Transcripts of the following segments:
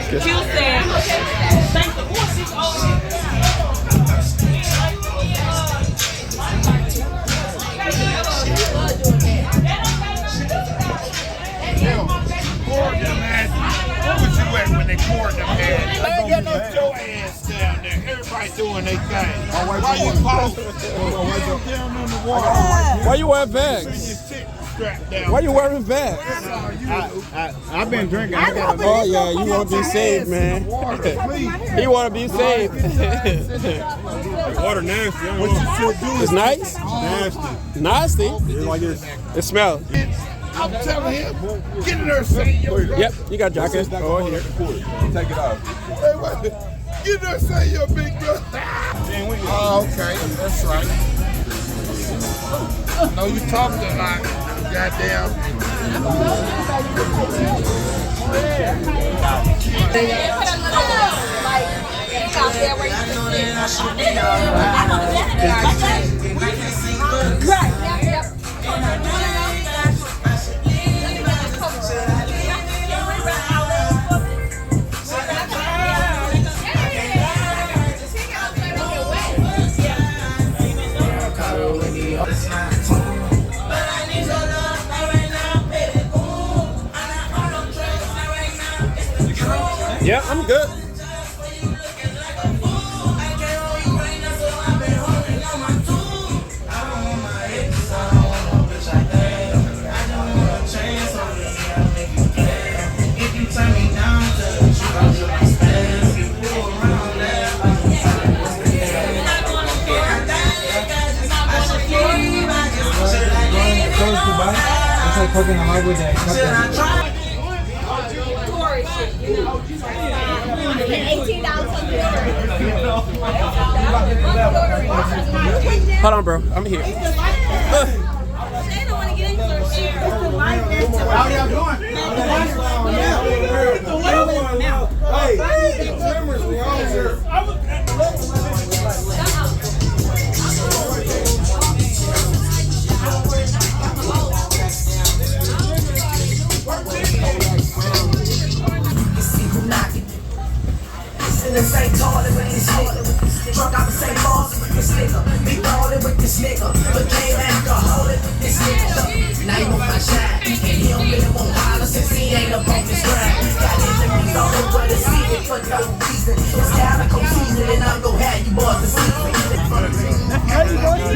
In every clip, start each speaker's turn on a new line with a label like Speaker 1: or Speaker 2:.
Speaker 1: Q said, thank the
Speaker 2: What was you at when they poured them ass? I ain't got no Joe ass down there. Everybody doing their thing. Why you down on the water?
Speaker 3: Why you wearing bags? Why you wearing bags?
Speaker 4: I've been drinking.
Speaker 3: Oh yeah, you want to be saved, man. He want to be saved.
Speaker 4: Water nasty.
Speaker 2: What you should do
Speaker 3: It's nice?
Speaker 4: Nasty.
Speaker 3: Nasty?
Speaker 4: It's like this.
Speaker 3: It smells.
Speaker 2: I'm telling him, get in there and say your
Speaker 3: Yep, you got jacket. Oh, here.
Speaker 4: Take it off.
Speaker 2: Hey, wait. Get in there and say your big girl. Oh, okay. That's right. No, you talked a lot. Goddamn.
Speaker 3: Yeah, I'm good.
Speaker 5: It's like cooking a hard with that.
Speaker 3: Hold on, bro. I'm here.
Speaker 5: How y'all doing? Hey, cameras, we all here.
Speaker 6: The same toilet with this nigga. Drunk out the same balls with this nigga. Be ballin' with this nigga. Became alcoholic with this nigga. Now he want my shine. And he don't really want holler since he ain't up on this grind. Got enemies all over the city for no reason. It's calico season and I'm gon' have you boys to see me.
Speaker 5: How you going?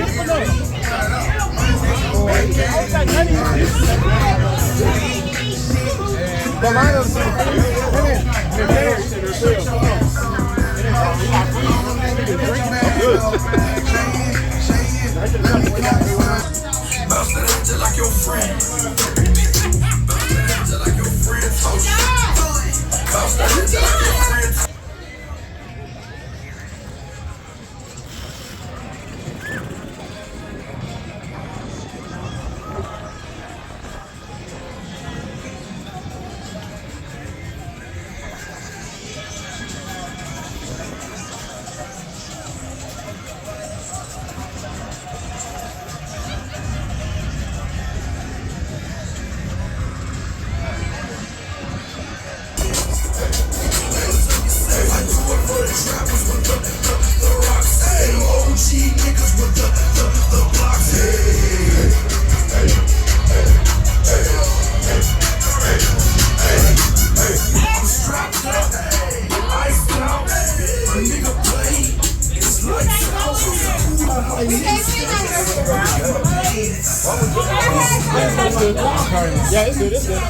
Speaker 6: Bounce that angel like your friend. Bounce that angel like your friend. Bounce that angel like your friend.
Speaker 3: Yeah, it's good. It's good.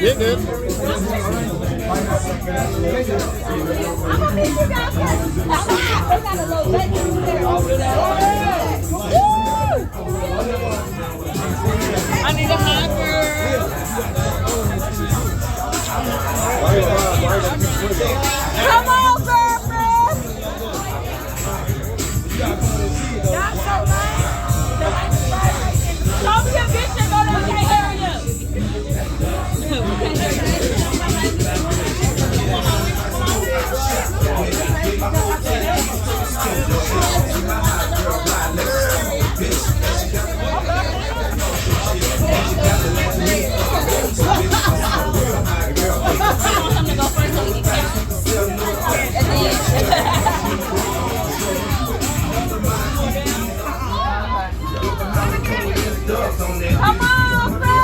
Speaker 3: Get this.
Speaker 1: I need a hot girl. Come on, girlfriend. Don't be a bitch and go to the area. Come on, bro.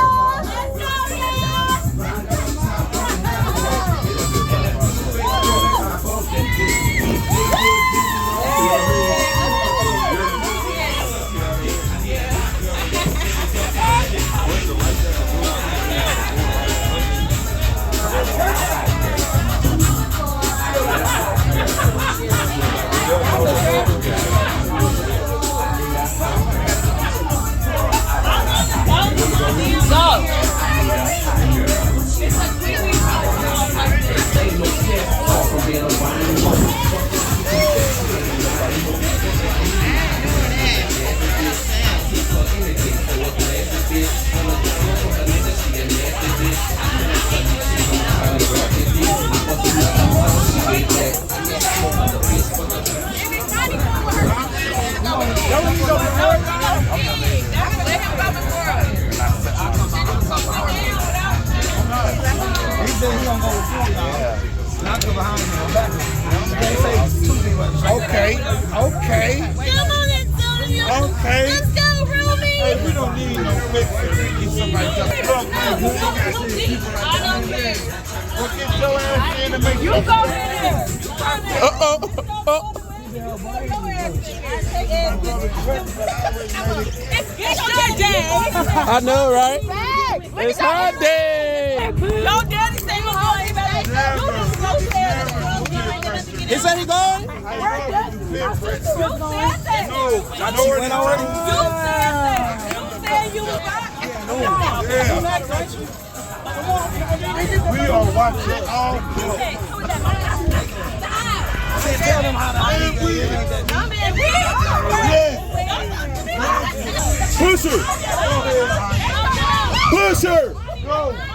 Speaker 1: Let's go,
Speaker 2: Okay.
Speaker 1: Let's go, Ruby.
Speaker 2: Hey, we don't need no fixer. We need somebody to come.
Speaker 1: I don't care.
Speaker 2: Well, get your ass in and make
Speaker 1: You go in there.
Speaker 3: Uh-oh.
Speaker 1: It's your day.
Speaker 3: I know, right? It's her day.
Speaker 1: Your daddy say we're going to
Speaker 3: He said he going?
Speaker 2: No, we are watching all
Speaker 3: Tell them how to
Speaker 2: Push her! Push her! Go!